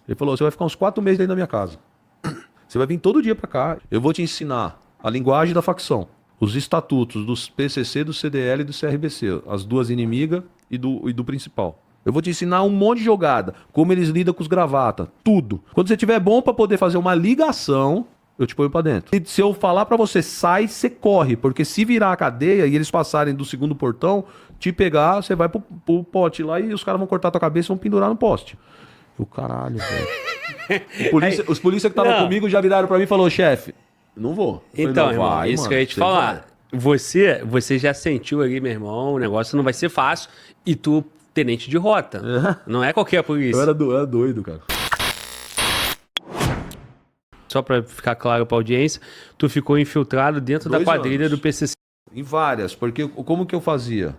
Ele falou, você vai ficar uns 4 meses dentro da minha casa. Você vai vir todo dia pra cá. Eu vou te ensinar a linguagem da facção, os estatutos dos PCC, do CDL e do CRBC, as duas inimigas e do principal. Eu vou te ensinar um monte de jogada, como eles lidam com os gravata, tudo. Quando você tiver bom pra poder fazer uma ligação, eu te ponho pra dentro. E se eu falar pra você, sai, você corre. Porque se virar a cadeia e eles passarem do segundo portão, te pegar, você vai pro pote lá e os caras vão cortar tua cabeça e vão pendurar no poste. O caralho, velho. Os polícia que estavam comigo já viraram pra mim e falaram, chefe, não vou. Então, falei, irmão, vai, isso mano, que eu ia te você falar. vai. Você já sentiu ali, meu irmão, o negócio não vai ser fácil. E tu, tenente de rota. Não é qualquer polícia. Eu era doido, cara. Só pra ficar claro pra audiência, tu ficou infiltrado dentro da 2 quadrilha anos. do PCC. Em várias, porque como que eu fazia?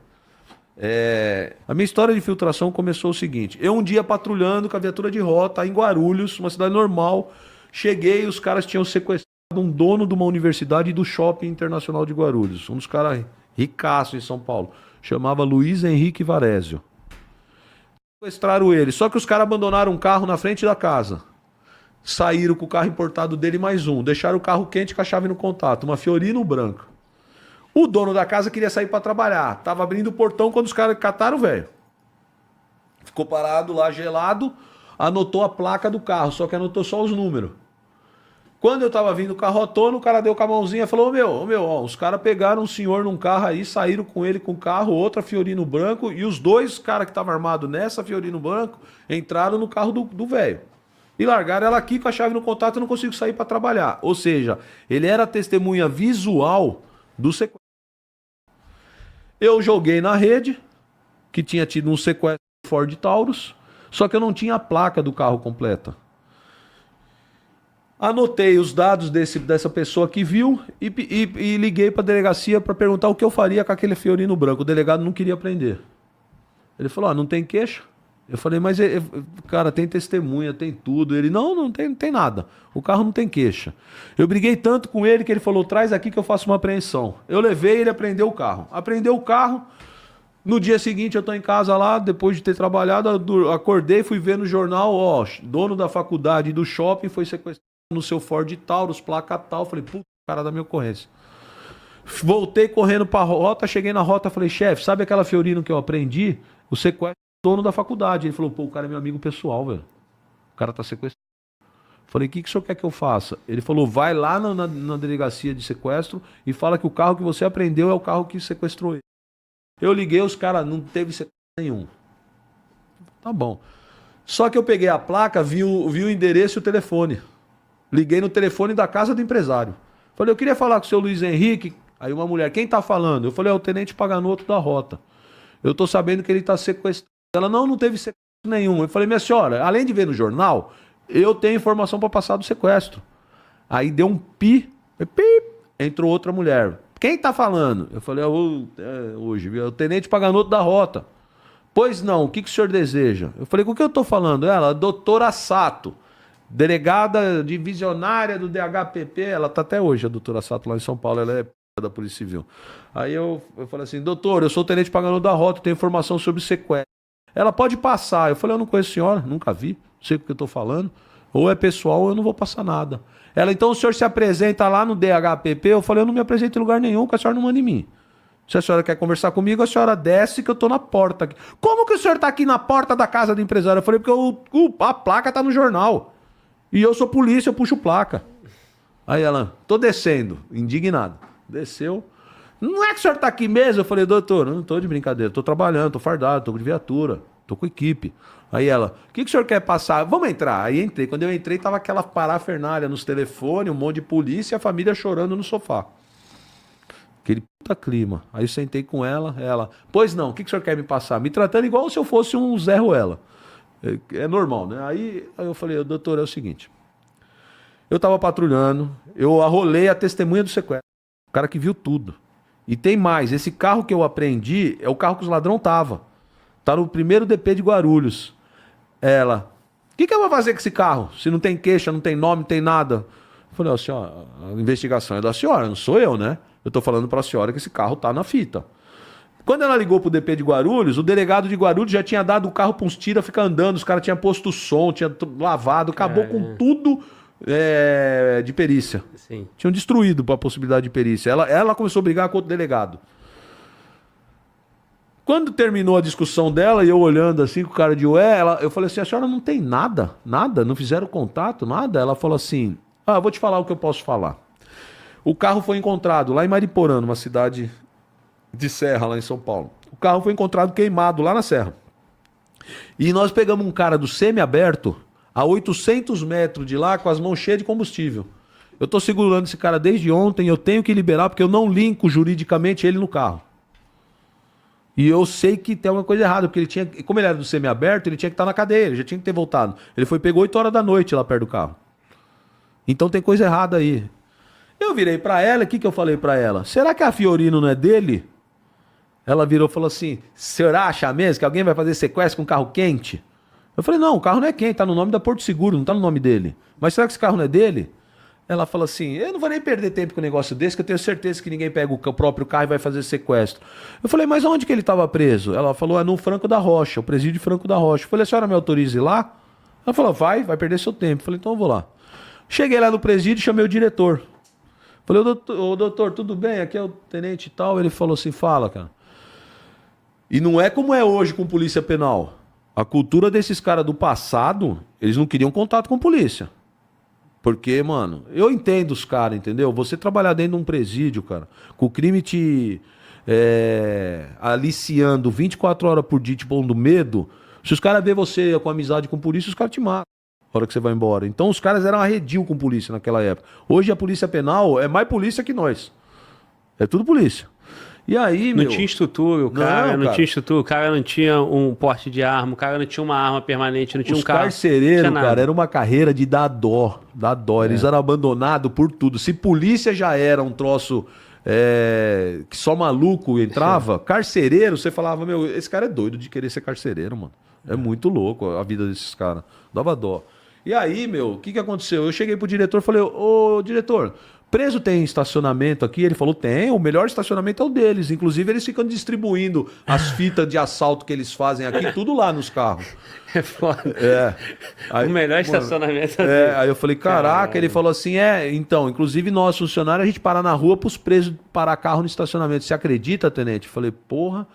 A minha história de infiltração começou o seguinte. Eu um dia patrulhando com a viatura de rota em Guarulhos, uma cidade normal, cheguei e os caras tinham sequestrado um dono de uma universidade e do Shopping Internacional de Guarulhos. Um dos caras ricaços em São Paulo. Chamava Luiz Henrique Varésio. Sequestraram ele. Só que os caras abandonaram um carro na frente da casa. Saíram com o carro importado dele mais um. Deixaram o carro quente com a chave no contato. Uma Fiorino branca. O dono da casa queria sair pra trabalhar. Tava abrindo o portão quando os caras cataram o velho. Ficou parado lá, gelado. Anotou a placa do carro, só que anotou só os números. Quando eu tava vindo o carro autônomo, o cara deu com a mãozinha e falou, ó, os caras pegaram um senhor num carro aí, saíram com ele com o carro, outra Fiorino branco, e os 2 caras que estavam armados nessa Fiorino branco entraram no carro do velho. E largaram ela aqui com a chave no contato e não consigo sair pra trabalhar. Ou seja, ele era testemunha visual do sequestro. Eu joguei na rede, que tinha tido um sequestro Ford Taurus, só que eu não tinha a placa do carro completa. Anotei os dados dessa pessoa que viu e liguei para a delegacia para perguntar o que eu faria com aquele Fiorino branco. O delegado não queria prender. Ele falou, não tem queixa. Eu falei, mas, cara, tem testemunha, tem tudo. Ele, não tem nada. O carro não tem queixa. Eu briguei tanto com ele que ele falou, traz aqui que eu faço uma apreensão. Eu levei, ele apreendeu o carro. Apreendeu o carro. No dia seguinte eu tô em casa lá, depois de ter trabalhado, acordei, fui ver no jornal, ó, dono da faculdade do shopping foi sequestrado no seu Ford Taurus, placa tal. Falei, puta, cara da minha ocorrência. Voltei correndo pra rota, cheguei na rota, falei, chefe, sabe aquela Fiorino que eu aprendi? O sequestro dono da faculdade. Ele falou, pô, o cara é meu amigo pessoal, velho. O cara tá sequestrado. Falei, o que o senhor quer que eu faça? Ele falou, vai lá na delegacia de sequestro e fala que o carro que você apreendeu é o carro que sequestrou ele. Eu liguei, os caras, não teve sequestro nenhum. Tá bom. Só que eu peguei a placa, vi o endereço e o telefone. Liguei no telefone da casa do empresário. Falei, eu queria falar com o seu Luiz Henrique. Aí uma mulher, quem tá falando? Eu falei, é o tenente Paganoto da rota. Eu tô sabendo que ele tá sequestrado. Ela, não teve sequestro nenhum. Eu falei, minha senhora, além de ver no jornal, eu tenho informação para passar do sequestro. Aí deu um pi, entrou outra mulher. Quem tá falando? Eu falei, hoje, é o tenente Paganoto da rota. Pois não, o que o senhor deseja? Eu falei, com o que eu tô falando? Ela, doutora Sato, delegada divisionária do DHPP, ela tá até hoje, a doutora Sato lá em São Paulo, ela é da Polícia Civil. Aí eu falei assim, doutor, eu sou o tenente Paganoto da rota, tenho informação sobre sequestro. Ela pode passar. Eu falei, eu não conheço a senhora, nunca vi, não sei o que eu tô falando. Ou é pessoal ou eu não vou passar nada. Ela, então o senhor se apresenta lá no DHPP? Eu falei, eu não me apresento em lugar nenhum, que a senhora não manda em mim. Se a senhora quer conversar comigo, a senhora desce que eu tô na porta aqui. Como que o senhor tá aqui na porta da casa do empresário? Eu falei, porque a placa tá no jornal. E eu sou polícia, eu puxo placa. Aí ela, tô descendo, indignado. Desceu. Não é que o senhor tá aqui mesmo? Eu falei, doutor, eu não tô de brincadeira, tô trabalhando, tô fardado, tô de viatura, tô com equipe. Aí ela, o que o senhor quer passar? Vamos entrar. Aí entrei. Quando eu entrei, tava aquela parafernália nos telefones, um monte de polícia e a família chorando no sofá. Aquele puta clima. Aí eu sentei com ela, pois não, o que o senhor quer me passar? Me tratando igual se eu fosse um Zé Ruela. É normal, né? Aí eu falei, doutor, é o seguinte. Eu tava patrulhando, eu arrolei a testemunha do sequestro. O cara que viu tudo. E tem mais, esse carro que eu apreendi é o carro que os ladrão tava. Tá no primeiro DP de Guarulhos. Ela, o que eu vou fazer com esse carro? Se não tem queixa, não tem nome, não tem nada. Eu falei, ó, senhora, a investigação é da senhora, não sou eu, né? Eu tô falando pra senhora que esse carro tá na fita. Quando ela ligou pro DP de Guarulhos, o delegado de Guarulhos já tinha dado o carro pra uns tira, ficar andando, os caras tinham posto som, tinha lavado, acabou com tudo de perícia. Sim. Tinham destruído a possibilidade de perícia. Ela começou a brigar com outro delegado. Quando terminou a discussão dela, e eu olhando assim com o cara de ué, eu falei assim, a senhora não tem nada? Nada? Não fizeram contato? Nada? Ela falou assim, vou te falar o que eu posso falar. O carro foi encontrado lá em Mariporã, numa cidade de Serra, lá em São Paulo. O carro foi encontrado queimado lá na Serra. E nós pegamos um cara do semi-aberto a 800 metros de lá com as mãos cheias de combustível. Eu tô segurando esse cara desde ontem, eu tenho que liberar porque eu não linko juridicamente ele no carro. E eu sei que tem alguma coisa errada, porque ele tinha, como ele era do semi-aberto, ele tinha que estar na cadeia, ele já tinha que ter voltado. Ele pegou 8 horas da noite lá perto do carro. Então tem coisa errada aí. Eu virei pra ela, o que eu falei pra ela? Será que a Fiorino não é dele? Ela virou e falou assim, será acha mesmo que alguém vai fazer sequestro com carro quente? Eu falei, não, o carro não é quente, tá no nome da Porto Seguro, não tá no nome dele. Mas será que esse carro não é dele? Ela falou assim, eu não vou nem perder tempo com um negócio desse, que eu tenho certeza que ninguém pega o próprio carro e vai fazer sequestro. Eu falei, mas onde que ele estava preso? Ela falou, no Franco da Rocha, o presídio Franco da Rocha. Eu falei, a senhora me autoriza ir lá? Ela falou, vai perder seu tempo. Eu falei, então eu vou lá. Cheguei lá no presídio e chamei o diretor. Falei, ô doutor, tudo bem? Aqui é o tenente e tal. Ele falou assim, fala, cara. E não é como é hoje com polícia penal. A cultura desses caras do passado, eles não queriam contato com polícia. Porque, mano, eu entendo os caras, entendeu? Você trabalhar dentro de um presídio, cara, com o crime te aliciando 24 horas por dia, te pondo medo, se os caras verem você com amizade com polícia, os caras te matam na hora que você vai embora. Então os caras eram arredio com polícia naquela época. Hoje a polícia penal é mais polícia que nós. É tudo polícia. E aí, não tinha estrutura, o cara não cara. tinha estrutura, o cara não tinha um porte de arma, o cara não tinha uma arma permanente, não tinha Os um carro. carcereiros, cara, era uma carreira de dar dó, dar dó. Eles eram abandonados por tudo. Se polícia já era um troço que só maluco entrava, carcereiro, você falava, meu, esse cara é doido de querer ser carcereiro, mano. É muito louco a vida desses caras. Dava dó. E aí, meu, o que aconteceu? Eu cheguei pro diretor e falei, ô diretor, preso tem estacionamento aqui? Ele falou, tem, o melhor estacionamento é o deles. Inclusive, eles ficam distribuindo as fitas de assalto que eles fazem aqui, tudo lá nos carros. É foda. Aí, o melhor estacionamento é dele. Aí eu falei, caraca, ele falou assim, então, inclusive nós, funcionários, a gente parar na rua pros presos parar carro no estacionamento. Você acredita, tenente? Eu falei, porra.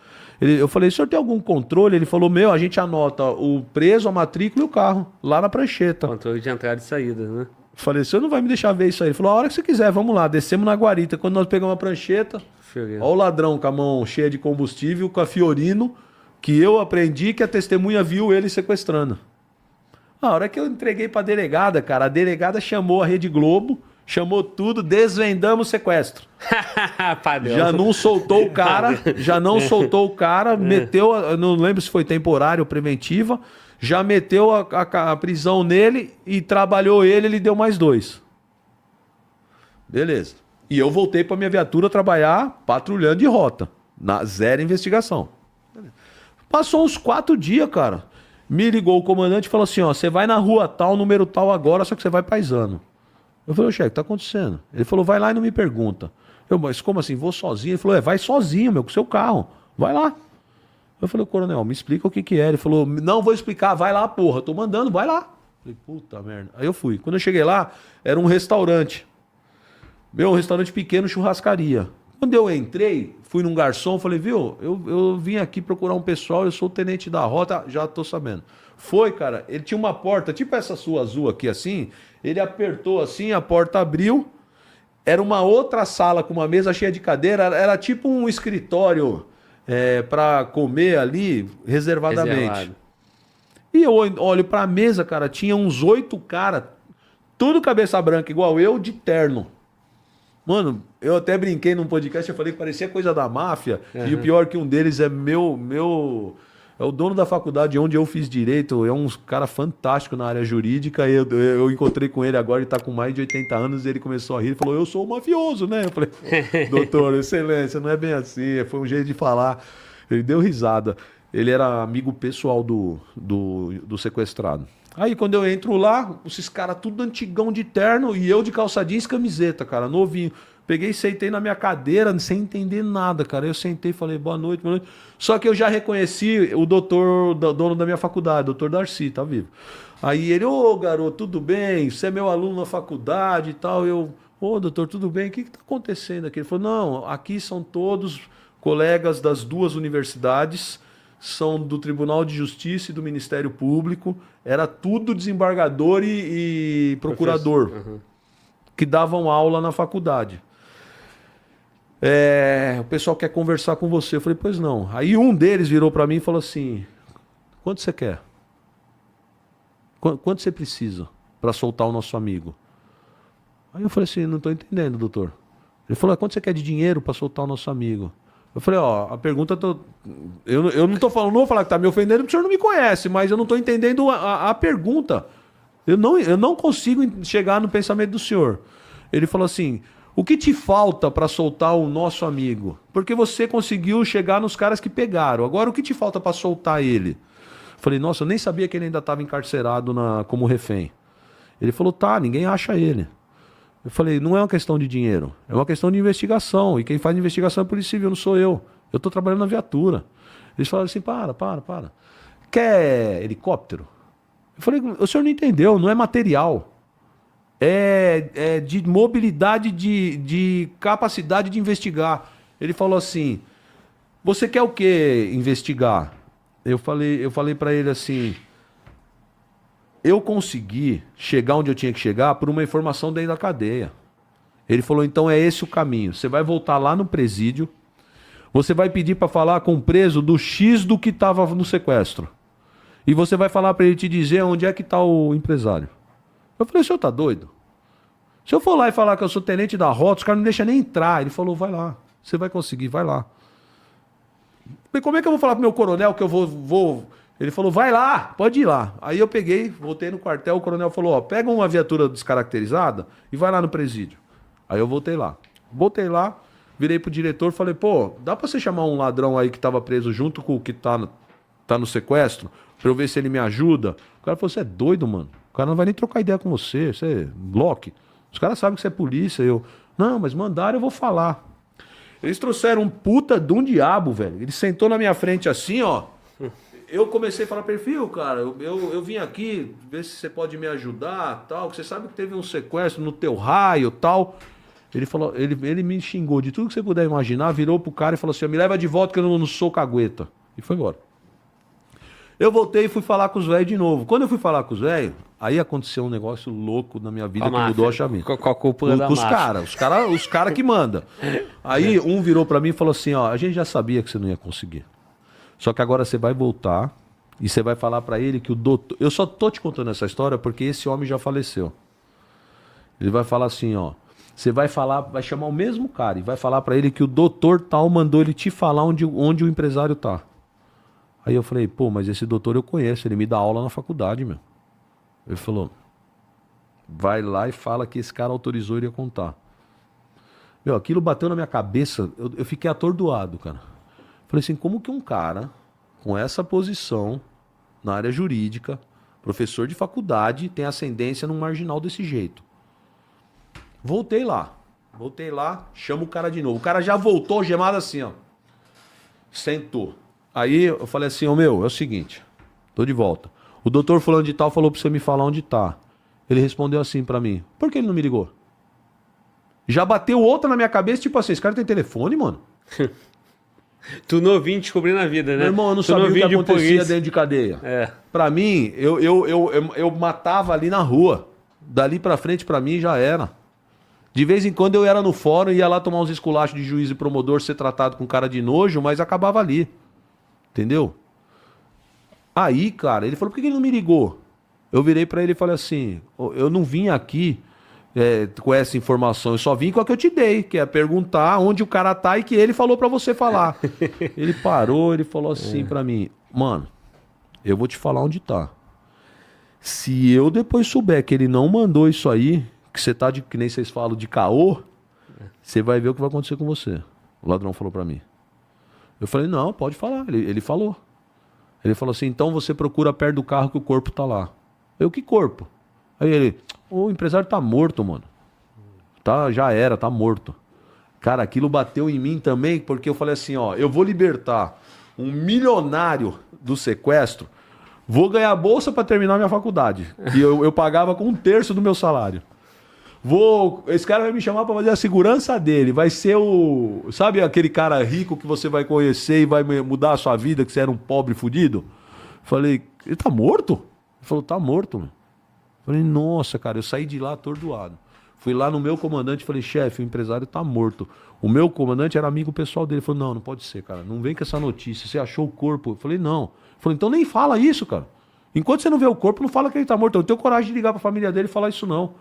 Eu falei, o senhor tem algum controle? Ele falou, a gente anota o preso, a matrícula e o carro, lá na prancheta. Controle de entrada e saída, né? Falei, o senhor não vai me deixar ver isso aí. Ele falou, a hora que você quiser, vamos lá. Descemos na guarita. Quando nós pegamos a prancheta, olha o ladrão com a mão cheia de combustível, com a Fiorino, que eu aprendi que a testemunha viu ele sequestrando. A hora que eu entreguei pra delegada, cara, a delegada chamou a Rede Globo, chamou tudo, desvendamos o sequestro. Já não soltou o cara, meteu, eu não lembro se foi temporário ou preventiva, já meteu a prisão nele e trabalhou ele deu mais 2. Beleza. E eu voltei pra minha viatura trabalhar patrulhando de rota, zero investigação. Passou uns 4 dias, cara. Me ligou o comandante e falou assim, você vai na rua tal, número tal agora, só que você vai paisano. Eu falei, chefe, o que tá acontecendo? Ele falou, vai lá e não me pergunta. Mas como assim, vou sozinho? Ele falou, vai sozinho, com seu carro. Vai lá. Eu falei, coronel, me explica o que é. Ele falou, não vou explicar, vai lá, porra. Tô mandando, vai lá. Eu falei, puta merda. Aí eu fui. Quando eu cheguei lá, era um restaurante. Um restaurante pequeno, churrascaria. Quando eu entrei, fui num garçom, falei, viu, eu vim aqui procurar um pessoal, eu sou o tenente da rota, já tô sabendo. Foi, cara, ele tinha uma porta, tipo essa sua azul aqui, assim, ele apertou assim, a porta abriu, era uma outra sala com uma mesa cheia de cadeira, era tipo um escritório para comer ali, reservadamente. Reservado. E eu olho pra mesa, cara, tinha uns 8 caras, tudo cabeça branca, igual eu, de terno. Mano, eu até brinquei num podcast, eu falei que parecia coisa da máfia. Uhum. E o pior que um deles é é o dono da faculdade onde eu fiz direito, é um cara fantástico na área jurídica. Eu encontrei com ele agora, ele tá com mais de 80 anos, e ele começou a rir, ele falou, eu sou um mafioso, né? Eu falei, doutor, excelência, não é bem assim, foi um jeito de falar. Ele deu risada. Ele era amigo pessoal do sequestrado. Aí quando eu entro lá, esses caras tudo antigão de terno e eu de calça jeans e camiseta, cara, novinho. Peguei e sentei na minha cadeira, sem entender nada, cara. Eu sentei e falei, boa noite, boa noite. Só que eu já reconheci o doutor, dono da minha faculdade, doutor Darcy, tá vivo. Aí ele, ô garoto, tudo bem? Você é meu aluno na faculdade e tal. Eu, ô doutor, tudo bem? O que tá acontecendo aqui? Ele falou, não, aqui são todos colegas das duas universidades, são do Tribunal de Justiça e do Ministério Público. Era tudo desembargador e procurador, que davam aula na faculdade. O pessoal quer conversar com você. Eu falei, pois não. Aí um deles virou para mim e falou assim, quanto você quer? Quanto você precisa para soltar o nosso amigo? Aí eu falei assim, não estou entendendo, doutor. Ele falou, quanto você quer de dinheiro para soltar o nosso amigo? Eu falei, ó, a pergunta... Eu não tô falando, não vou falar que tá me ofendendo porque o senhor não me conhece, mas eu não estou entendendo a pergunta. Eu não consigo chegar no pensamento do senhor. Ele falou assim, o que te falta para soltar o nosso amigo? Porque você conseguiu chegar nos caras que pegaram. Agora, o que te falta para soltar ele? Falei, nossa, eu nem sabia que ele ainda estava encarcerado como refém. Ele falou, tá, ninguém acha ele. Eu falei, não é uma questão de dinheiro, é uma questão de investigação. E quem faz investigação é a Polícia Civil, não sou eu. Eu estou trabalhando na viatura. Eles falaram assim, para. Quer helicóptero? Eu falei, o senhor não entendeu, não é material. É de mobilidade, de capacidade de investigar. Ele falou assim, você quer o que investigar? Eu falei para ele assim, eu consegui chegar onde eu tinha que chegar por uma informação dentro da cadeia. Ele falou, então é esse o caminho. Você vai voltar lá no presídio, você vai pedir para falar com o preso do X do que estava no sequestro. E você vai falar para ele te dizer onde é que está o empresário. Eu falei, o senhor tá doido? Se eu for lá e falar que eu sou tenente da rota, os caras não deixam nem entrar. Ele falou, vai lá, você vai conseguir, vai lá. Falei, como é que eu vou falar pro meu coronel que eu vou... Ele falou, vai lá, pode ir lá. Aí eu peguei, voltei no quartel, o coronel falou, ó, pega uma viatura descaracterizada e vai lá no presídio. Aí eu voltei lá. Voltei lá, virei pro diretor, falei, pô, dá pra você chamar um ladrão aí que tava preso junto com o que tá no sequestro, pra eu ver se ele me ajuda? O cara falou, você é doido, mano? O cara não vai nem trocar ideia com você, você é Loki. Os caras sabem que você é polícia. Eu, não, mas mandaram, eu vou falar. Eles trouxeram um puta de um diabo, velho. Ele sentou na minha frente assim, ó. Eu comecei a falar, perfil, cara, eu vim aqui ver se você pode me ajudar, tal. Você sabe que teve um sequestro no teu raio, tal. Ele falou, ele me xingou de tudo que você puder imaginar, virou pro cara e falou assim, me leva de volta que eu não sou cagueta. E foi embora. Eu voltei e fui falar com os velhos de novo. Quando eu fui falar com os velhos, aí aconteceu um negócio louco na minha vida que mudou a chavinha. Com a cúpula da máfia. Os cara que manda. Aí um virou pra mim e falou assim, ó, a gente já sabia que você não ia conseguir. Só que agora você vai voltar e você vai falar pra ele que o doutor... Eu só tô te contando essa história porque esse homem já faleceu. Ele vai falar assim, ó, você vai falar, vai chamar o mesmo cara e vai falar pra ele que o doutor tal mandou ele te falar onde o empresário tá. Aí eu falei, pô, mas esse doutor eu conheço, ele me dá aula na faculdade, meu. Ele falou, vai lá e fala que esse cara autorizou ele a contar. Meu, aquilo bateu na minha cabeça, eu fiquei atordoado, cara. Falei assim, como que um cara com essa posição na área jurídica, professor de faculdade, tem ascendência num marginal desse jeito? Voltei lá, chamo o cara de novo. O cara já voltou gemado assim, ó. Sentou. Aí eu falei assim, ô meu, é o seguinte, tô de volta. O doutor fulano de tal falou pra você me falar onde tá. Ele respondeu assim pra mim, por que ele não me ligou? Já bateu outra na minha cabeça, tipo assim, esse cara tem telefone, mano? Tu novinho descobrindo a vida, né? Meu irmão, eu não sabia o que acontecia dentro de cadeia. Pra mim, eu matava ali na rua. Dali pra frente, pra mim, já era. De vez em quando eu era no fórum, ia lá tomar uns esculachos de juiz e promotor, ser tratado com cara de nojo, mas acabava ali. Entendeu? Aí, cara, ele falou, por que ele não me ligou? Eu virei pra ele e falei assim, eu não vim aqui com essa informação, eu só vim com a que eu te dei, que é perguntar onde o cara tá e que ele falou pra você falar. Ele parou, ele falou assim pra mim, mano, eu vou te falar onde tá. Se eu depois souber que ele não mandou isso aí, que você tá que nem vocês falam, de caô, você vai ver o que vai acontecer com você. O ladrão falou pra mim. Eu falei, não, pode falar. Ele falou. Ele falou assim, então você procura perto do carro que o corpo tá lá. Eu, que corpo? Aí ele, o empresário tá morto, mano. Já era, tá morto. Cara, aquilo bateu em mim também, porque eu falei assim, ó, eu vou libertar um milionário do sequestro, vou ganhar bolsa para terminar minha faculdade. E eu pagava com 1/3 do meu salário. Esse cara vai me chamar para fazer a segurança dele. Vai ser o... Sabe aquele cara rico que você vai conhecer e vai mudar a sua vida, que você era um pobre fudido? Falei, ele tá morto? Ele falou, tá morto, meu. Falei, nossa, cara, eu saí de lá atordoado. Fui lá no meu comandante e falei, chefe, o empresário tá morto. O meu comandante era amigo pessoal dele. Ele falou, não, não pode ser, cara. Não vem com essa notícia. Você achou o corpo? Eu falei, não. Ele falou, então nem fala isso, cara. Enquanto você não vê o corpo, não fala que ele tá morto. Eu não tenho coragem de ligar pra família dele e falar isso, não.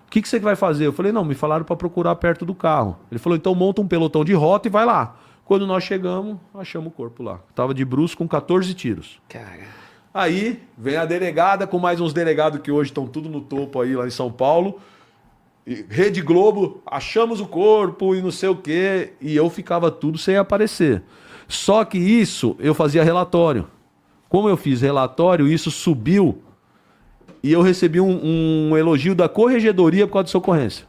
O que você vai fazer? Eu falei, não, me falaram para procurar perto do carro. Ele falou, então monta um pelotão de rota e vai lá. Quando nós chegamos, achamos o corpo lá. Tava de bruço com 14 tiros. Cara. Aí vem a delegada com mais uns delegados que hoje estão tudo no topo aí lá em São Paulo. E Rede Globo, achamos o corpo e não sei o quê. E eu ficava tudo sem aparecer. Só que isso eu fazia relatório. Como eu fiz relatório, isso subiu. E eu recebi um elogio da corregedoria por causa dessa ocorrência.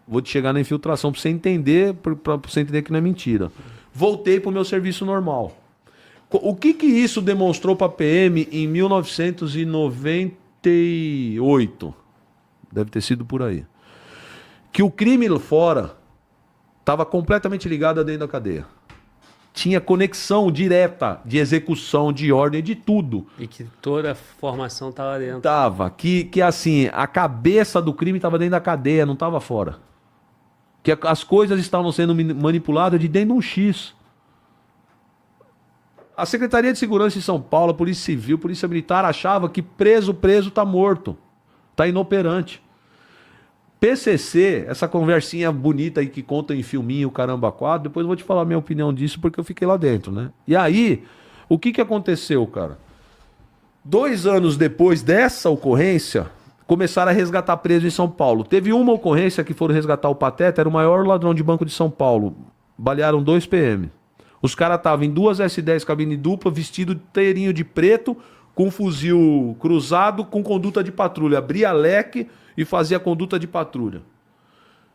Vou te chegar na infiltração para você entender, para você entender que não é mentira. Voltei para o meu serviço normal. O que isso demonstrou para a PM em 1998? Deve ter sido por aí. Que o crime lá fora estava completamente ligado a dentro da cadeia. Tinha conexão direta de execução, de ordem, de tudo. E que toda a formação estava dentro. Tava. Que assim, a cabeça do crime estava dentro da cadeia, não estava fora. Que as coisas estavam sendo manipuladas de dentro de um X. A Secretaria de Segurança de São Paulo, a Polícia Civil, a Polícia Militar achava que preso tá morto. Tá inoperante. PCC, essa conversinha bonita aí que conta em filminho, caramba, quadro, depois eu vou te falar a minha opinião disso porque eu fiquei lá dentro, né? E aí, o que aconteceu, cara? 2 anos depois dessa ocorrência, começaram a resgatar preso em São Paulo. Teve uma ocorrência que foram resgatar o Pateta, era o maior ladrão de banco de São Paulo. Balearam 2 PM. Os caras estavam em 2 S10 cabine dupla, vestido inteirinho de preto, com fuzil cruzado, com conduta de patrulha. Abria leque e fazia conduta de patrulha.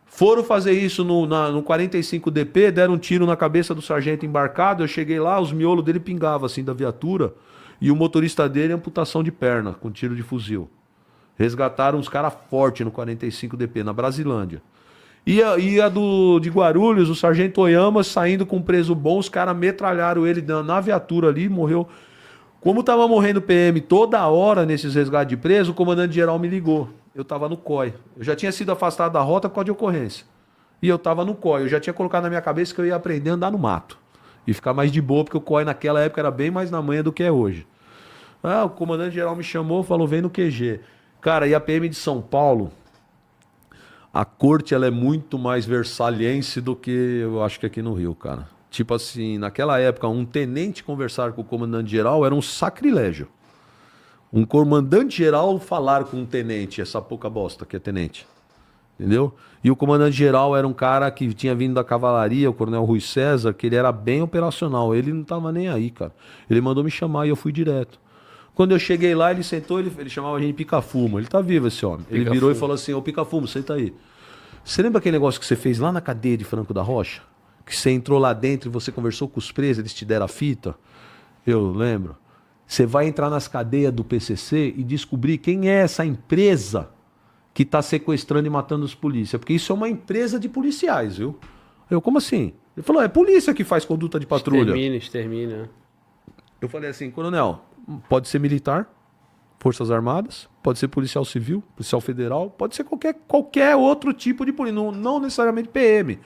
Foram fazer isso no 45 DP, deram um tiro na cabeça do sargento embarcado. Eu cheguei lá, os miolos dele pingavam assim da viatura e o motorista dele amputação de perna com tiro de fuzil. Resgataram uns caras fortes no 45 DP, na Brasilândia. E a de Guarulhos, o sargento Oyama saindo com um preso bom, os caras metralharam ele na viatura ali, morreu. Como tava morrendo PM toda hora nesses resgates de preso, o comandante-geral me ligou. Eu tava no COI. Eu já tinha sido afastado da rota por causa de ocorrência. E eu tava no COI. Eu já tinha colocado na minha cabeça que eu ia aprender a andar no mato. E ficar mais de boa, porque o COI naquela época era bem mais na manha do que é hoje. O comandante-geral me chamou, falou, vem no QG. Cara, e a PM de São Paulo, a corte ela é muito mais versaliense do que eu acho que aqui no Rio, cara. Tipo assim, naquela época, um tenente conversar com o comandante-geral era um sacrilégio. Um comandante-geral falar com um tenente, essa pouca bosta que é tenente. Entendeu? E o comandante-geral era um cara que tinha vindo da cavalaria, o coronel Rui César, que ele era bem operacional. Ele não tava nem aí, cara. Ele mandou me chamar e eu fui direto. Quando eu cheguei lá, ele sentou, ele chamava a gente de Pica-Fumo. Ele tá vivo, esse homem. Ele virou e falou assim, ô Pica-Fumo, senta aí. Você lembra aquele negócio que você fez lá na cadeia de Franco da Rocha? Que você entrou lá dentro e você conversou com os presos, eles te deram a fita? Eu lembro. Você vai entrar nas cadeias do PCC e descobrir quem é essa empresa que está sequestrando e matando os polícias. Porque isso é uma empresa de policiais, viu? Eu, como assim? Ele falou, é polícia que faz conduta de patrulha. Extermina. Eu falei assim, coronel, pode ser militar, Forças Armadas, pode ser policial civil, policial federal, pode ser qualquer outro tipo de polícia, não necessariamente PM.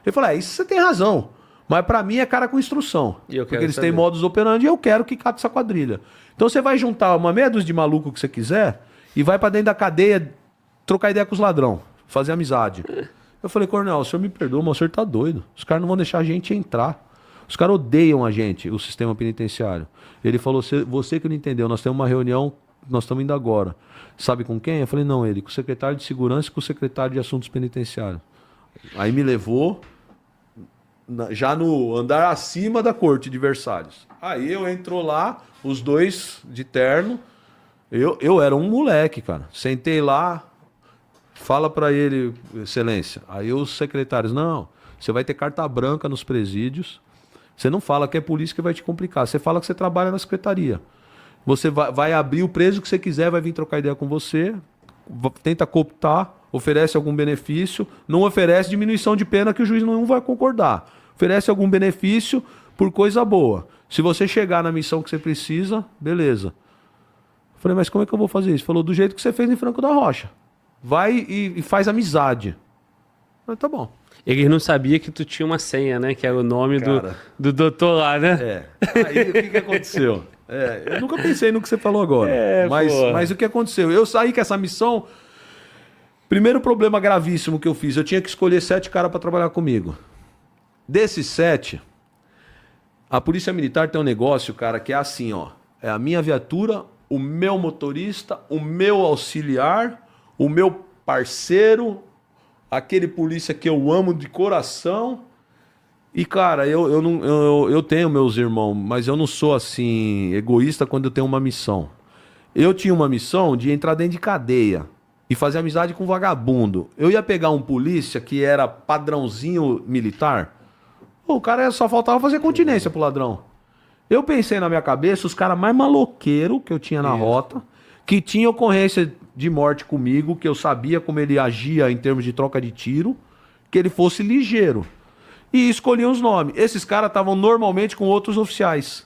Ele falou, isso você tem razão. Mas pra mim é cara com instrução. Porque eles têm modus operandi e eu quero que cate essa quadrilha. Então você vai juntar uma meia dúzia de maluco que você quiser e vai pra dentro da cadeia trocar ideia com os ladrão, fazer amizade. Eu falei, coronel, o senhor me perdoa, mas o senhor tá doido. Os caras não vão deixar a gente entrar. Os caras odeiam a gente, o sistema penitenciário. Ele falou, você que não entendeu, nós temos uma reunião, nós estamos indo agora. Sabe com quem? Eu falei, não, ele, com o secretário de Segurança e com o secretário de Assuntos Penitenciários. Aí me levou já no andar acima da corte de Versalhes. Aí eu entrou lá, os dois de terno. Eu era um moleque, cara. Sentei lá, fala pra ele, excelência. Aí os secretários, não, você vai ter carta branca nos presídios. Você não fala que é polícia que vai te complicar. Você fala que você trabalha na secretaria. Você vai abrir o preso que você quiser, vai vir trocar ideia com você, tenta cooptar, oferece algum benefício, não oferece diminuição de pena que o juiz não vai concordar. Oferece algum benefício por coisa boa. Se você chegar na missão que você precisa, beleza. Eu falei, mas como é que eu vou fazer isso? Falou, do jeito que você fez em Franco da Rocha. Vai e faz amizade. Eu falei, tá bom. Eles não sabiam que tu tinha uma senha, né? Que era o nome do doutor lá, né? É. Aí o que aconteceu? Eu nunca pensei no que você falou agora. Mas o que aconteceu? Eu saí com essa missão. Primeiro problema gravíssimo que eu fiz. Eu tinha que escolher 7 caras para trabalhar comigo. Desses 7, a Polícia Militar tem um negócio, cara, que é assim, ó. É a minha viatura, o meu motorista, o meu auxiliar, o meu parceiro, aquele polícia que eu amo de coração. E, cara, eu tenho meus irmãos, mas eu não sou, assim, egoísta quando eu tenho uma missão. Eu tinha uma missão de entrar dentro de cadeia e fazer amizade com vagabundo. Eu ia pegar um polícia que era padrãozinho militar. O cara só faltava fazer continência pro ladrão. Eu pensei na minha cabeça, os caras mais maloqueiros que eu tinha na rota, que tinha ocorrência de morte comigo, que eu sabia como ele agia em termos de troca de tiro, que ele fosse ligeiro. E escolhi os nomes. Esses caras estavam normalmente com outros oficiais.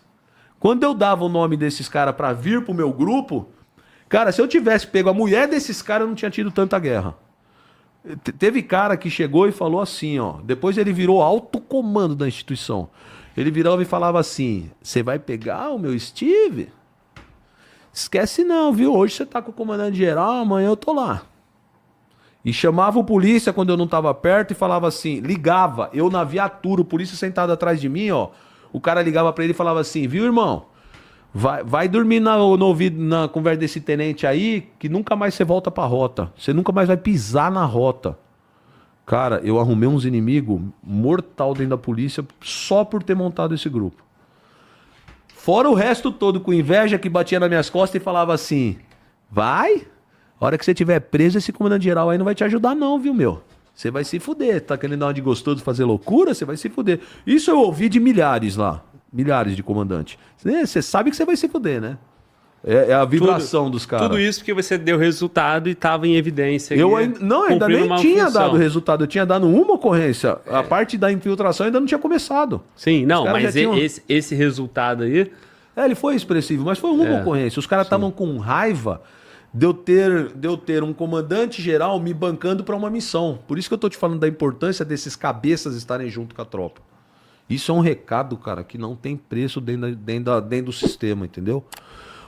Quando eu dava o nome desses caras pra vir pro meu grupo, cara, se eu tivesse pego a mulher desses caras, eu não tinha tido tanta guerra. Teve cara que chegou e falou assim, ó. Depois ele virou alto comando da instituição. Ele virava e falava assim: você vai pegar o meu Steve? Esquece não, viu? Hoje você tá com o comandante geral, amanhã eu tô lá. E chamava o polícia quando eu não tava perto e falava assim, ligava, eu na viatura, o polícia sentado atrás de mim, ó. O cara ligava pra ele e falava assim, viu, irmão? Vai dormir no ouvido, na conversa desse tenente aí, que nunca mais você volta pra rota. Você nunca mais vai pisar na rota. Cara, eu arrumei uns inimigos mortal dentro da polícia só por ter montado esse grupo. Fora o resto todo com inveja que batia nas minhas costas e falava assim, vai? A hora que você tiver preso, esse comandante geral aí não vai te ajudar não, viu, meu? Você vai se fuder. Tá querendo dar uma de gostoso fazer loucura? Você vai se fuder. Isso eu ouvi de milhares lá. Milhares de comandantes. Você sabe que você vai se fuder, né? É a vibração dos caras. Tudo isso porque você deu resultado e estava em evidência. Eu ainda nem tinha dado resultado. Eu tinha dado uma ocorrência. A parte da infiltração ainda não tinha começado. Sim, não, mas esse resultado aí... ele foi expressivo, mas foi uma ocorrência. Os caras estavam com raiva de eu ter um comandante geral me bancando para uma missão. Por isso que eu tô te falando da importância desses cabeças estarem junto com a tropa. Isso é um recado, cara, que não tem preço dentro do sistema, entendeu?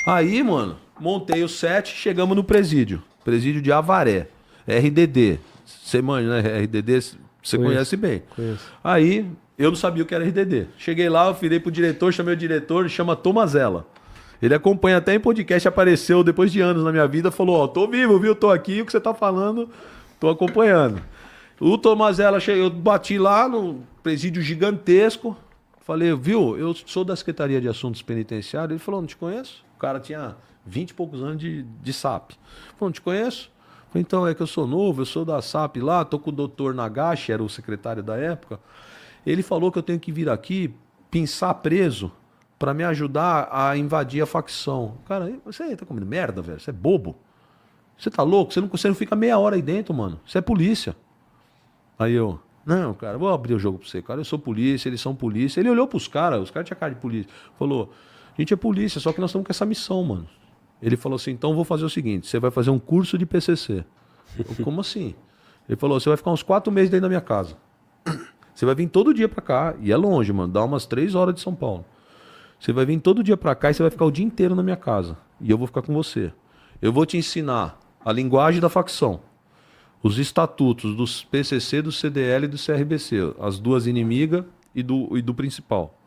Aí, mano, montei o 7, chegamos no presídio. Presídio de Avaré. RDD. Você manja, né? RDD, você conhece bem. Conheço. Aí, eu não sabia o que era RDD. Cheguei lá, eu virei pro diretor, chamei o diretor, ele chama Tomazella. Ele acompanha até em podcast, apareceu depois de anos na minha vida, falou, ó, tô vivo, viu? Tô aqui, o que você tá falando, tô acompanhando. O Tomazella, eu bati lá no presídio gigantesco, falei, viu, eu sou da Secretaria de Assuntos Penitenciários. Ele falou, não te conheço? O cara tinha 20 e poucos anos de SAP. Falou, não te conheço? Falei, então, é que eu sou novo, eu sou da SAP lá, tô com o doutor Nagashi, era o secretário da época. Ele falou que eu tenho que vir aqui pinçar preso para me ajudar a invadir a facção. Cara, você tá comendo merda, velho? Você é bobo? Você tá louco? Você não fica meia hora aí dentro, mano. Você é polícia. Aí eu, não, cara, vou abrir o jogo pra você, cara. Eu sou polícia, eles são polícia. Ele olhou pros caras, os caras tinham cara de polícia. Falou, a gente é polícia, só que nós estamos com essa missão, mano. Ele falou assim, então vou fazer o seguinte, você vai fazer um curso de PCC. Eu, como assim? Ele falou, você vai ficar uns 4 meses dentro da minha casa. Você vai vir todo dia pra cá, e é longe, mano, dá umas 3 horas de São Paulo. Você vai vir todo dia pra cá e você vai ficar o dia inteiro na minha casa. E eu vou ficar com você. Eu vou te ensinar a linguagem da facção, os estatutos dos PCC, do CDL e do CRBC, as duas inimigas e do principal.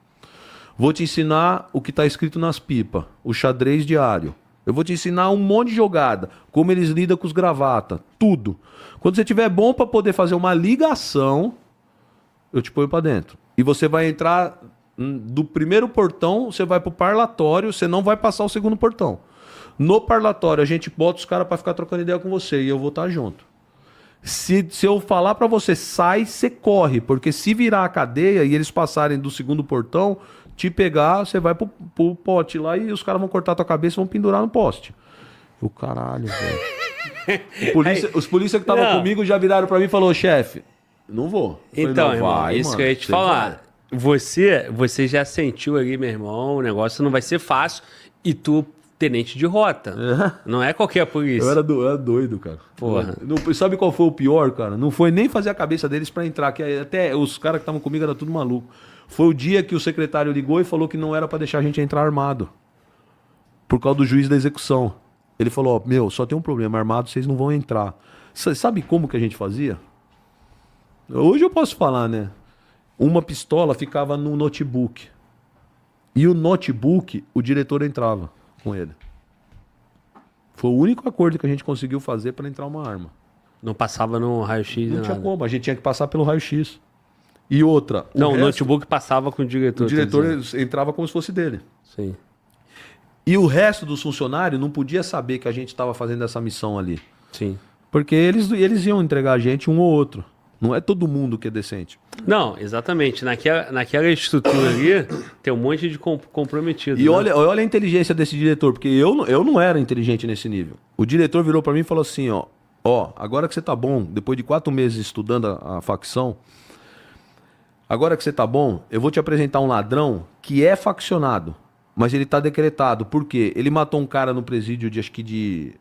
Vou te ensinar o que está escrito nas pipas, o xadrez diário. Eu vou te ensinar um monte de jogada, como eles lidam com os gravatas, tudo. Quando você tiver bom para poder fazer uma ligação, eu te ponho para dentro. E você vai entrar do primeiro portão, você vai pro parlatório, você não vai passar o segundo portão. No parlatório, a gente bota os caras para ficar trocando ideia com você e eu vou estar junto. Se eu falar pra você, sai, você corre. Porque se virar a cadeia e eles passarem do segundo portão, te pegar, você vai pro pote lá e os caras vão cortar tua cabeça e vão pendurar no poste. O caralho, velho. Os polícia que estavam comigo já viraram pra mim e falaram, chefe, não vou. Eu Então, falei, não, irmão, vai, isso mano, que eu ia te você falar. vai. Você já sentiu ali, meu irmão, o negócio não vai ser fácil. E tu, tenente de rota. Não é qualquer polícia. Eu era doido, cara. Porra. Sabe qual foi o pior, cara? Não foi nem fazer a cabeça deles pra entrar, que até os caras que estavam comigo eram tudo maluco. Foi o dia que o secretário ligou e falou que não era pra deixar a gente entrar armado. Por causa do juiz da execução. Ele falou, ó, meu, só tem um problema, armado vocês não vão entrar. Sabe como que a gente fazia? Hoje eu posso falar, né? Uma pistola ficava no notebook. E o notebook, o diretor entrava com ele. Foi o único acordo que a gente conseguiu fazer pra entrar uma arma. Não passava no raio-x. Não tinha como, a gente tinha que passar pelo raio-x. E outra, Não, o notebook passava com o diretor. o diretor entrava como se fosse dele. Sim. E o resto dos funcionários não podia saber que a gente estava fazendo essa missão ali. Sim. Porque eles iam entregar a gente um ou outro. Não é todo mundo que é decente. Não, exatamente. Naquela estrutura ali, tem um monte de comprometido. E né? olha a inteligência desse diretor, porque eu não era inteligente nesse nível. O diretor virou para mim e falou assim, ó, agora que você tá bom, depois de 4 meses estudando a facção, agora que você tá bom, eu vou te apresentar um ladrão que é faccionado, mas ele tá decretado. Por quê? Ele matou um cara no presídio acho que de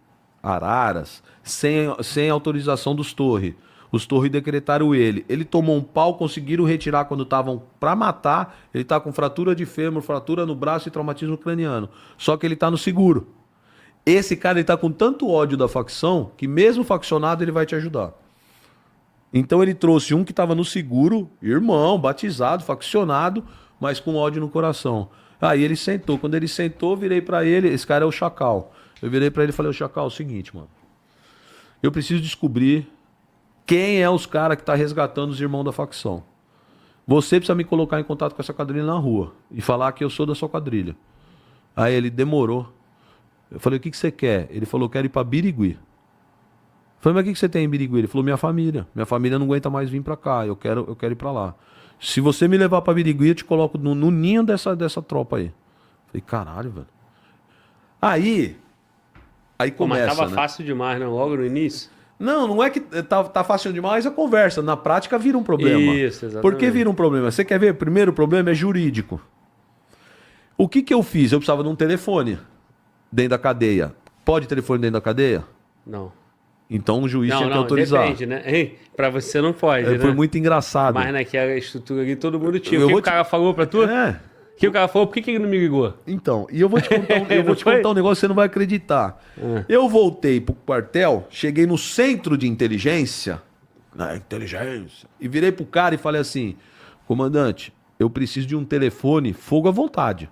Araras, sem autorização dos Torres. Os Torres decretaram ele. Ele tomou um pau, conseguiram retirar quando estavam pra matar. Ele tá com fratura de fêmur, fratura no braço e traumatismo craniano. Só que ele tá no seguro. Esse cara, ele tá com tanto ódio da facção, que mesmo faccionado, ele vai te ajudar. Então ele trouxe um que tava no seguro, irmão, batizado, faccionado, mas com ódio no coração. Aí ele sentou. Quando ele sentou, virei pra ele, esse cara é o Chacal. Eu virei pra ele e falei, o Chacal, é o seguinte, mano. Eu preciso descobrir quem é os caras que tá resgatando os irmãos da facção. Você precisa me colocar em contato com essa quadrilha na rua e falar que eu sou da sua quadrilha. Aí ele demorou. Eu falei, o que você quer? Ele falou, quero ir pra Birigui. Eu falei, mas o que você tem em Birigui? Ele falou, minha família. Minha família não aguenta mais vir pra cá, eu quero ir pra lá. Se você me levar pra Birigui, eu te coloco no ninho dessa tropa aí. Eu falei, caralho, velho. Aí começa, mas tava né? fácil demais, não? Logo no início? Não é que tá fácil demais a conversa. Na prática vira um problema. Isso, exatamente. Por que vira um problema? Você quer ver? Primeiro problema é jurídico. O que eu fiz? Eu precisava de um telefone dentro da cadeia. Pode telefone dentro da cadeia? Não. Então o juiz tinha que autorizar. Depende, né? Ei, pra você não pode, né? Foi muito engraçado. Mas naquela estrutura ali todo mundo tinha. Eu O que vou o cara falou pra tu? É. O que o cara falou? Por que ele não me ligou? Então, e eu vou te contar um negócio que você não vai acreditar. Eu voltei pro quartel, cheguei no centro de inteligência, e virei pro cara e falei assim, comandante, eu preciso de um telefone, fogo à vontade.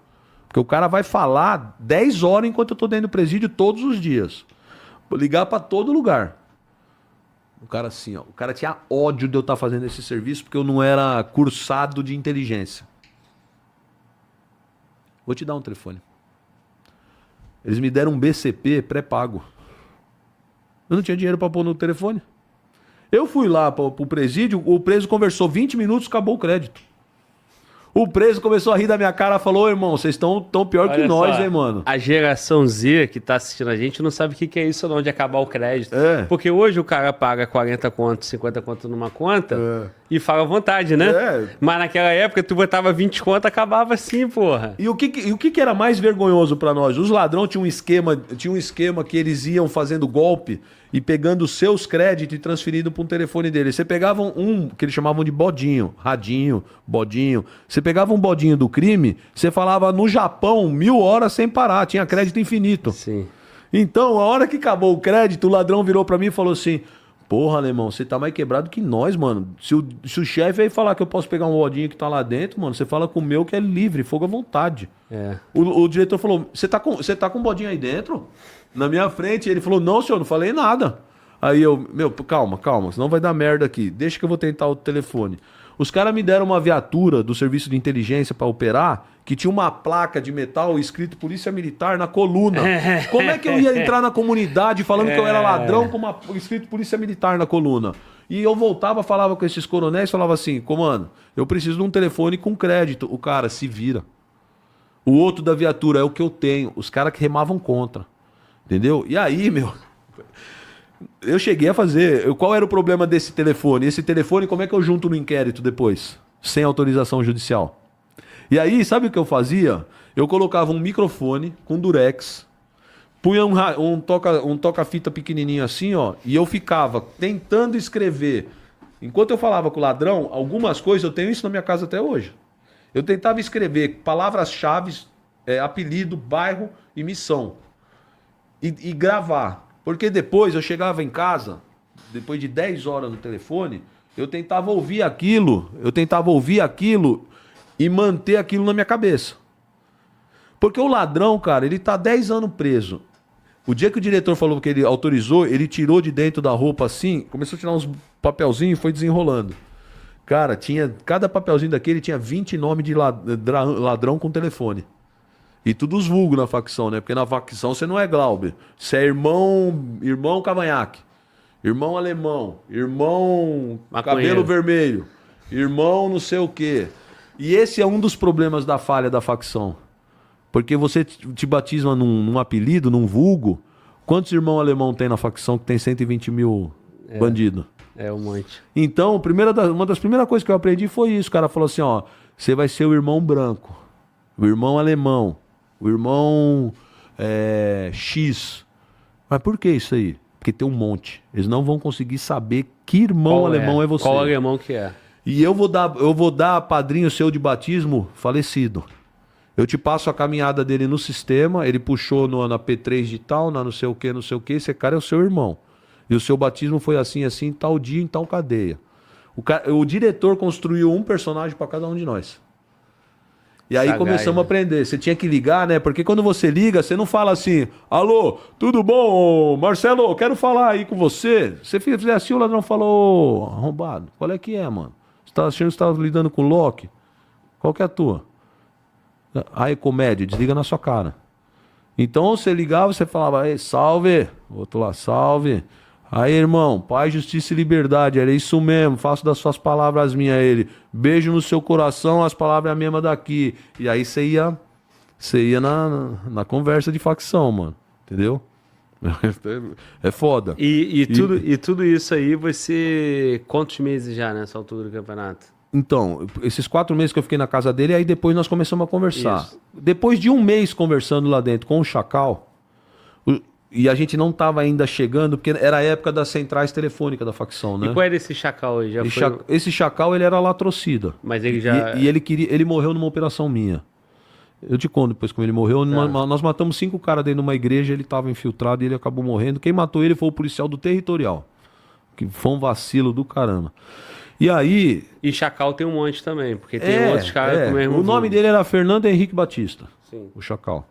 Porque o cara vai falar 10 horas enquanto eu tô dentro do presídio todos os dias. Vou ligar pra todo lugar. O cara assim, ó, o cara tinha ódio de eu estar fazendo esse serviço porque eu não era cursado de inteligência. Vou te dar um telefone. Eles me deram um BCP pré-pago. Eu não tinha dinheiro para pôr no telefone. Eu fui lá pro presídio, o preso conversou 20 minutos, acabou o crédito. O preso começou a rir da minha cara, falou, irmão, vocês estão tão pior que Olha nós, só, hein, mano. A geração Z que tá assistindo a gente não sabe o que é isso não, de acabar o crédito. É. Porque hoje o cara paga 40 conto, 50 conto numa conta e fala à vontade, né? É. Mas naquela época tu botava 20 conto, acabava assim, porra. E o que era mais vergonhoso para nós? Os ladrões tinham um esquema que eles iam fazendo golpe e pegando os seus créditos e transferindo para um telefone deles. Você pegava um que eles chamavam de bodinho, radinho, bodinho. Você pegava um bodinho do crime, você falava no Japão 1000 horas sem parar, tinha crédito infinito. Sim. Então, a hora que acabou o crédito, o ladrão virou para mim e falou assim, porra, alemão, você tá mais quebrado que nós, mano. Se o chefe aí falar que eu posso pegar um bodinho que tá lá dentro, mano, você fala com o meu que é livre, fogo à vontade. É. O diretor falou, você tá com um bodinho aí dentro? Na minha frente, ele falou, não, senhor, não falei nada. Aí eu, calma, senão vai dar merda aqui. Deixa que eu vou tentar o telefone. Os caras me deram uma viatura do serviço de inteligência pra operar, que tinha uma placa de metal escrito Polícia Militar na coluna. Como é que eu ia entrar na comunidade falando que eu era ladrão com uma escrito Polícia Militar na coluna? E eu voltava, falava com esses coronéis, falava assim, comando, eu preciso de um telefone com crédito. O cara, se vira. O outro da viatura é o que eu tenho. Os caras que remavam contra. Entendeu? E aí, meu... Eu cheguei a fazer... Qual era o problema desse telefone? Esse telefone, como é que eu junto no inquérito depois? Sem autorização judicial. E aí, sabe o que eu fazia? Eu colocava um microfone com durex, punha um toca-fita pequenininho assim, ó, e eu ficava tentando escrever. Enquanto eu falava com o ladrão, algumas coisas, eu tenho isso na minha casa até hoje. Eu tentava escrever palavras-chave, apelido, bairro e missão. E gravar. Porque depois eu chegava em casa, depois de 10 horas no telefone, eu tentava ouvir aquilo e manter aquilo na minha cabeça. Porque o ladrão, cara, ele tá 10 anos preso. O dia que o diretor falou que ele autorizou, ele tirou de dentro da roupa assim, começou a tirar uns papelzinhos e foi desenrolando. Cara, cada papelzinho daquele tinha 20 nomes de ladrão com telefone. E tudo os vulgos na facção, né? Porque na facção você não é Glauber. Você é irmão Cavanhaque, irmão alemão, irmão maconheiro, cabelo vermelho, irmão não sei o quê. E esse é um dos problemas da falha da facção. Porque você te batisma num apelido, num vulgo. Quantos irmãos alemão tem na facção que tem 120 mil bandidos? É um monte. Então, uma das primeiras coisas que eu aprendi foi isso. O cara falou assim, ó, você vai ser o irmão branco, o irmão alemão, o irmão X. Mas por que isso aí? Porque tem um monte. Eles não vão conseguir saber que irmão alemão é você. Qual alemão que é? E eu vou dar padrinho seu de batismo falecido. Eu te passo a caminhada dele no sistema, ele puxou na P3 de tal, na não sei o que, esse cara é o seu irmão. E o seu batismo foi assim, assim, tal dia, em tal cadeia. O diretor construiu um personagem para cada um de nós. E aí começamos a aprender. Você tinha que ligar, né? Porque quando você liga, você não fala assim, alô, tudo bom, Marcelo, eu quero falar aí com você. Você fizer assim, o ladrão falou, arrombado, qual é que é, mano? Você tá achando que você tá lidando com o Loki? Qual que é a tua? Aí, comédia, desliga na sua cara. Então você ligava, você falava, aí, salve, o outro lá, salve. Aí, irmão, paz, justiça e liberdade, era isso mesmo, faço das suas palavras as minhas. Ele, beijo no seu coração, as palavras mesmas daqui. E aí você ia na conversa de facção, mano, entendeu? É foda. E tudo isso aí, você... Quantos meses já nessa altura do campeonato? Então, esses 4 meses que eu fiquei na casa dele, aí depois nós começamos a conversar. Isso. Depois de 1 mês conversando lá dentro com o Chacal, e a gente não estava ainda chegando, porque era a época das centrais telefônicas da facção, né? E qual era esse Chacal aí? Esse Chacal, ele era latrocida. Mas ele já... E ele morreu numa operação minha. Eu te conto depois como ele morreu. Nós matamos 5 caras dentro de uma igreja, ele estava infiltrado e ele acabou morrendo. Quem matou ele foi o policial do territorial, que foi um vacilo do caramba. E aí... E Chacal tem um monte também, porque tem outros caras com o mesmo... O nome dele era Fernando Henrique Batista. Sim. O Chacal.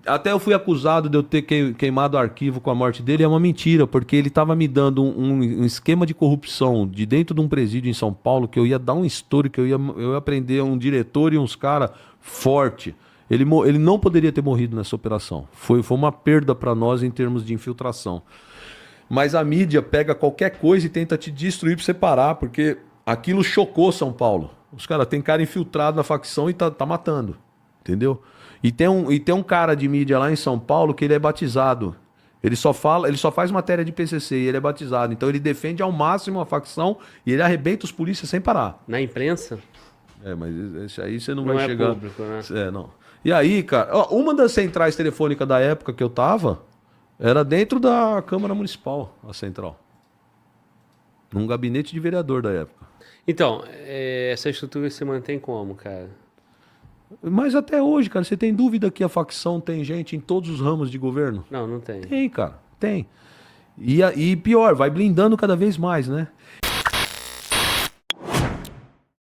Até eu fui acusado de eu ter queimado arquivo com a morte dele. É uma mentira, porque ele estava me dando um esquema de corrupção de dentro de um presídio em São Paulo, que eu ia dar um estouro, que eu ia aprender um diretor e uns caras forte. Ele não poderia ter morrido nessa operação. Foi uma perda para nós em termos de infiltração. Mas a mídia pega qualquer coisa e tenta te destruir pra você parar, porque aquilo chocou São Paulo. Os caras, tem cara infiltrado na facção e tá matando, entendeu? E tem um cara de mídia lá em São Paulo que ele é batizado. Ele só faz matéria de PCC e ele é batizado. Então ele defende ao máximo a facção e ele arrebenta os polícias sem parar. Na imprensa? Mas esse aí você não vai chegar... Não é público, né? Não. E aí, cara, uma das centrais telefônicas da época que eu tava... Era dentro da Câmara Municipal, a central. Num gabinete de vereador da época. Então, essa estrutura se mantém como, cara? Mas até hoje, cara, você tem dúvida que a facção tem gente em todos os ramos de governo? Não tem. Tem, cara, tem. E pior, vai blindando cada vez mais, né?